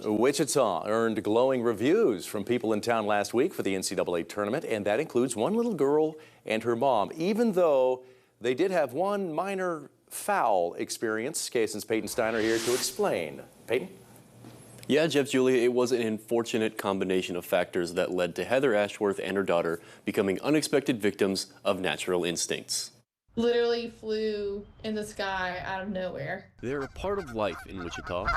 Wichita earned glowing reviews from people in town last week for the NCAA tournament, and that includes one little girl and her mom, even though they did have one minor foul experience. KSN's Peyton Steiner here to explain. Peyton? Yeah, Jeff, Julia, it was an unfortunate combination of factors that led to Heather Ashworth and her daughter becoming unexpected victims of natural instincts. Literally flew in the sky out of nowhere. They're a part of life in Wichita,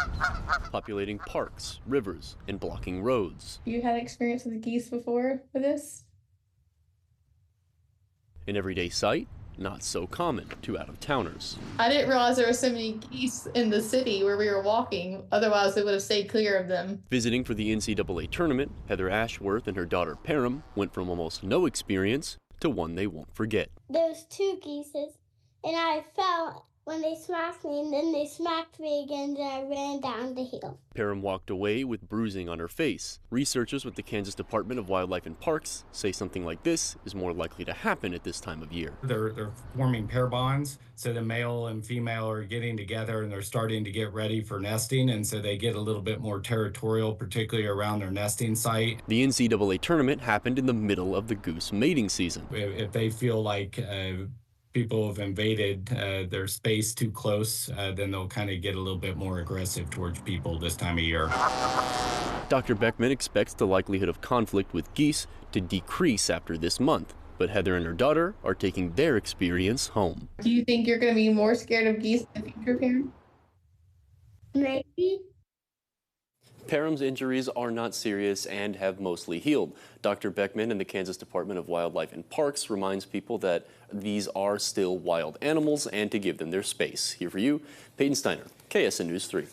populating parks, rivers, and blocking roads. You had experience with geese before with this? An everyday sight, not so common to out-of-towners. I didn't realize there were so many geese in the city where we were walking. Otherwise, we would have stayed clear of them. Visiting for the NCAA tournament, Heather Ashworth and her daughter Param went from almost no experience to one they won't forget. There's two geeses, and I fell when they smacked me, and then they smacked me again, and I ran down the hill. Param walked away with bruising on her face. Researchers with the Kansas Department of Wildlife and Parks say something like this is more likely to happen at this time of year. They're forming pair bonds, so the male and female are getting together and they're starting to get ready for nesting, and so they get a little bit more territorial, particularly around their nesting site. The NCAA tournament happened in the middle of the goose mating season. If they feel like people have invaded their space too close, then they'll kind of get a little bit more aggressive towards people this time of year. Dr. Beckman expects the likelihood of conflict with geese to decrease after this month, but Heather and her daughter are taking their experience home. Do you think you're going to be more scared of geese in the future, Karen? Maybe. Param's injuries are not serious and have mostly healed. Dr. Beckman and the Kansas Department of Wildlife and Parks reminds people that these are still wild animals and to give them their space. Here for you, Peyton Steiner, KSN News 3.